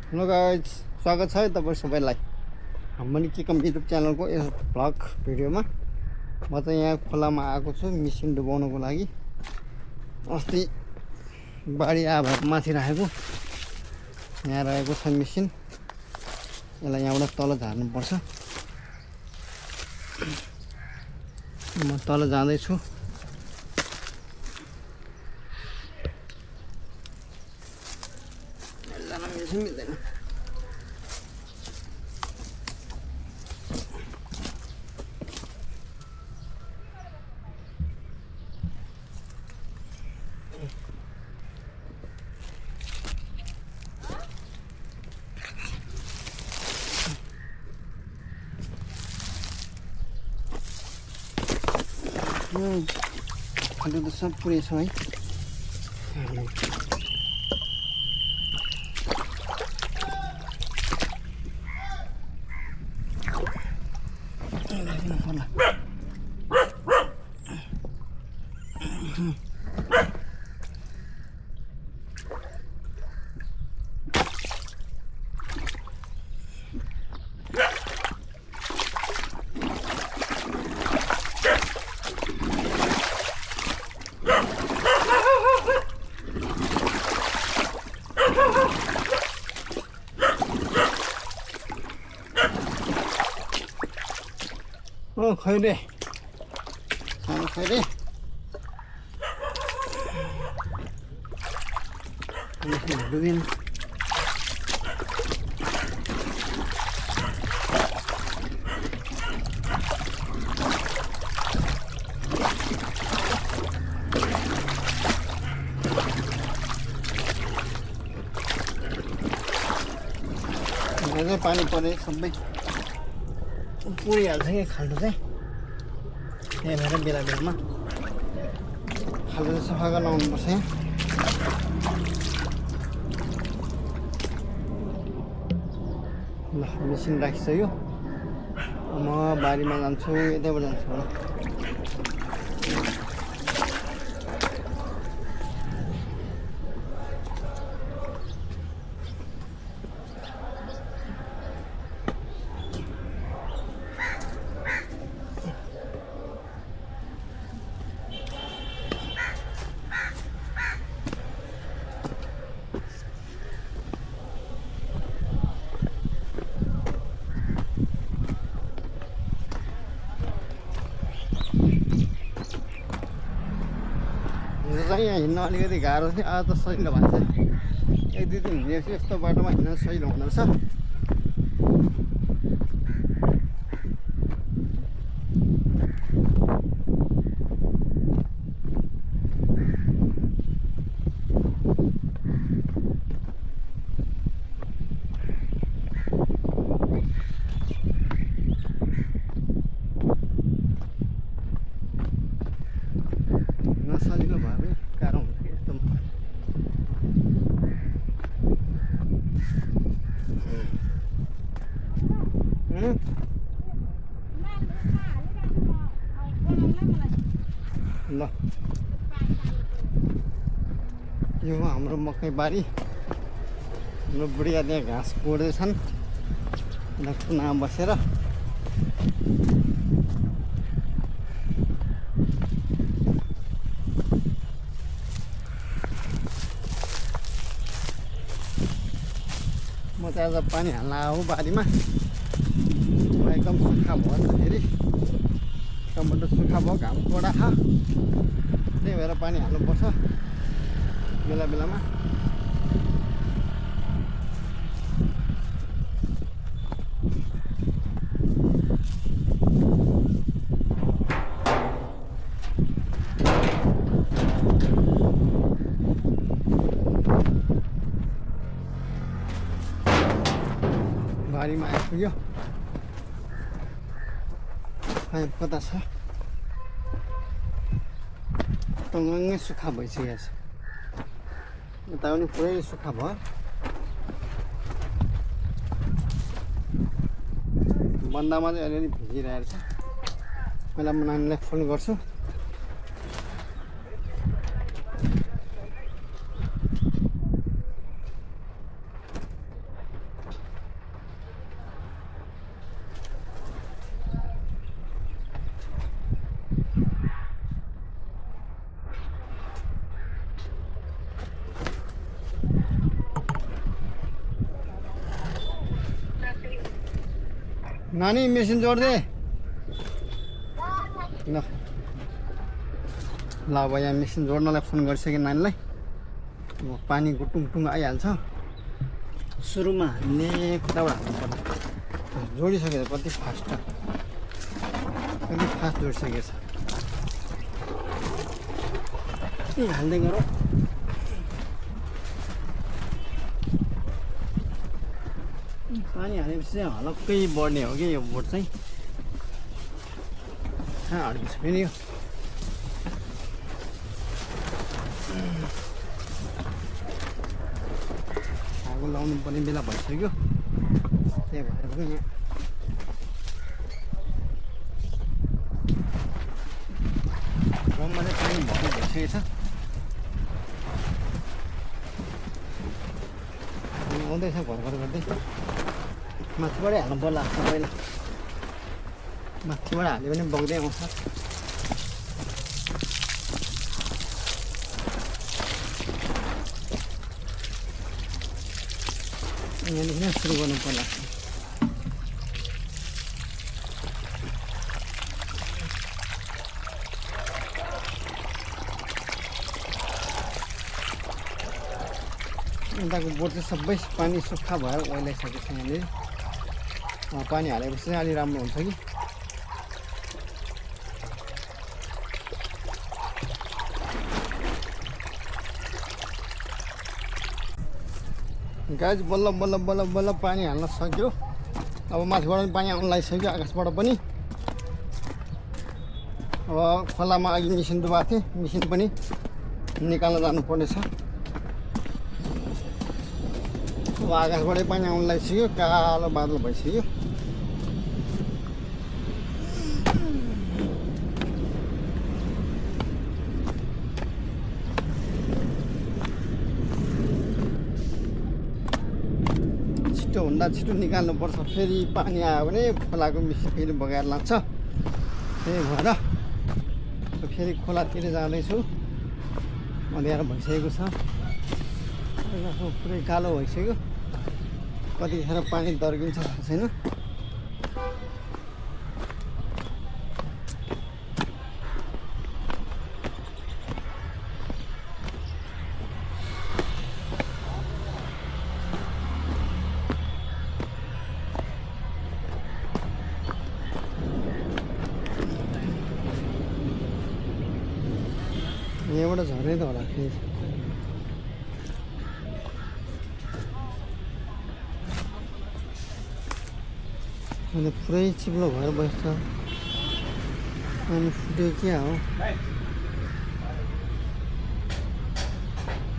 Hello guys, स्वागत छ है तपाईँ सबैलाई हाम्रो के कम युट्युब च्यानलको यस भ्लग भिडियोमा। म चाहिँ यहाँ खोलामा आएको छु मिसिन डुबाउनको लागि। अस्ति बाढी आएर माथि राखेको, यहाँ रहेको छ मिसिन। यसलाई यहाँबाट तल झार्नुपर्छ। म तल जाँदैछु। मिल्दैन। खाली त सब पुरै छ है। ओ खैरे खानु खैरे डुबिन। पानी परे सबै पुरिहाल्छ कि खाल्डो चाहिँ। त्यही भएर बेला बेलामा खाल्डो चाहिँ सफा गर्न आउनुपर्छ। यहाँ ल मेसिन राखिसक्यो। म बारीमा जान्छु, यतैबाट जान्छु होला। यहाँ हिँड्न अलिकति गाह्रो थियो, आज त सजिलो भएको छ। एक दुई दिन हिँडेपछि यस्तो बाटोमा हिँड्न सजिलो हुँदो रहेछ। सजिलो भयो गाह्रो हुन्छ कि यस्तो। ल यो हाम्रो मकै बारी। हाम्रो बुढिया त्यहाँ घाँस गोड्दैछन् कुनामा बसेर। म चाहिँ आज पानी हाल्न आऊ बारीमा। एकदम सुक्खा भयो नि त, फेरि टमाटर सुक्खा भयो, घाम कडा छ। त्यही भएर पानी हाल्नुपर्छ बेला बेलामा। बारीमा आइपुग्यो। पाइप कता छ? टङ्गै सुक्खा भइसकेको छ। यता पनि पुरै सुक्खा भयो। बन्दामा चाहिँ अलिअलि भिजिरहेको छ। पहिला म नानीलाई फोन गर्छु। नानी मेसिन जोड्दे ल ल अब यहाँ मेसिन जोड्नलाई फोन गरिसकेँ नानीलाई। अब पानी गुटुङ आइहाल्छ। सुरुमा हामीले खुट्टाबाट हाल्नु पर्ला। जोडिसकेको कति फास्ट जोडिसकेको छ। हाल्दै गरौँ। पानी हालेपछि चाहिँ हलक्कै बढ्ने हो कि यो बोट चाहिँ। कहाँ अड्किन्छ फेरि यो। आगो लाउनु पर्ने बेला भइसक्यो। त्यही भएर पनि यहाँ ड्रममा चाहिँ पानी भर्नु भइसकेको छ। आउँदैछ घरघर गर्दै। माथिबाटै हाल्नु पर्ला पहिला। माथिबाट हाल्यो भने बग्दै आउँछ। यहाँदेखि नै सुरु गर्नु पर्ला। यताको बोट चाहिँ सबै पानी सुक्खा भएर ओइलाइसकेको छ। यहाँनिर पानी हालेपछि चाहिँ अलि राम्रो हुन्छ कि। गाइस बल्ल बल्ल बल्ल बल्ल पानी हाल्न सक्यो। अब माथिबाट पनि पानी आउनु लागिसक्यो, आकाशबाट पनि। अब खोलामा अघि मिसिन डुबाएको थियो, मिसिन पनि निकाल्न जानुपर्नेछ। अब आकाशबाटै पानी आउनु लागिसक्यो, कालो बादल भइसक्यो। छिटोभन्दा छिटो निकाल्नुपर्छ। फेरि पानी आयो भने खोलाको मिसिन फेरि बगाएर लान्छ। त्यही भएर फेरि खोलातिर जाँदैछु। अँध्यारो भइसकेको छ, पुरै कालो भइसक्यो। कतिखेर पानी दर्किन्छ थाहा छैन। यहाँबाट झर्ने त होला फेरि। अनि पुरै चिप्लो भएर बस्छ। अनि फुट्यो क्या हो।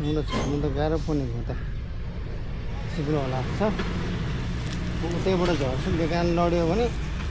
मलाई झर्नु त गाह्रो पर्ने भयो त। चिप्लो होला छ। उतैबाट झर्छु, बेकार लड्यो भने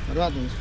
बर्बाद हुन्छ।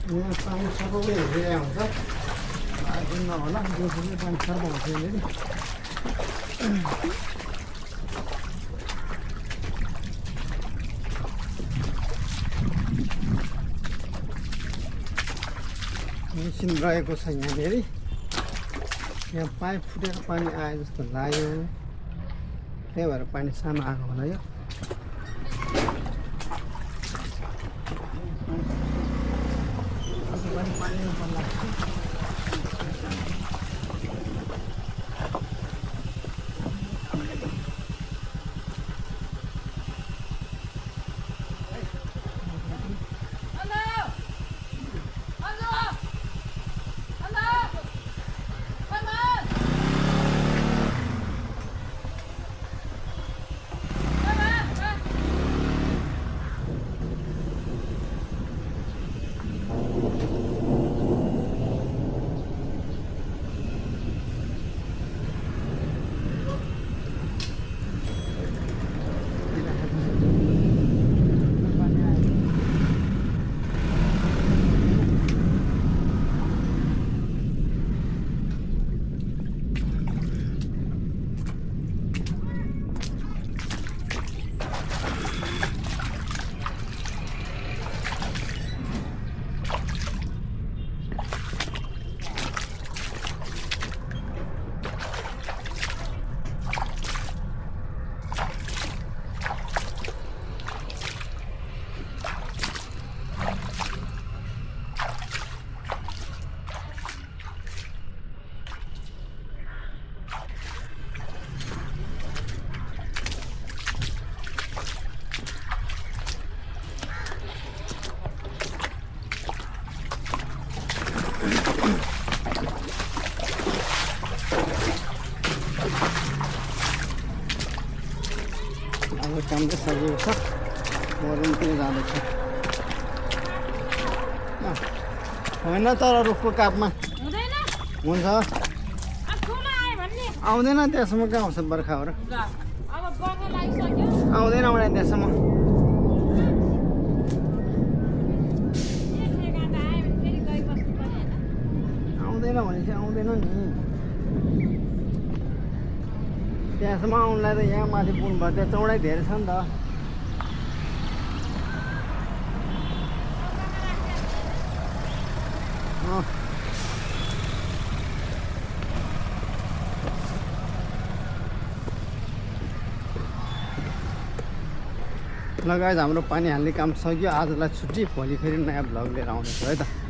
यहाँ पानी सबै हेरेर हुन्छ। दिन होला दिउँसो पानी सर्प हुन्छ यहाँनिर। मेसिन रहेको छ यहाँनिर। यहाँ पाइप फुटेर पानी आए जस्तो लाग्यो। त्यही भएर पानी सानो आएको होला यो। हाम्रो काम चाहिँ सजिएको छ म रुमतिर जाँदैछु होइन तर रुखको कापमा हुन्छ आउँदैन त्यहाँसम्म कहाँ आउँछ बर्खा हो र आउँदैन मलाई त्यहाँसम्म आउँदैन भने चाहिँ आउँदैन नि त्यहाँसम्म आउनुलाई त यहाँ माथि पुल भयो त्यहाँ चौडाइ धेरै छ नि त ल गाइस हाम्रो पानी हाल्ने काम सक्यो आजलाई छुट्टी भोलि फेरि नयाँ भ्लग लिएर आउनेछु है त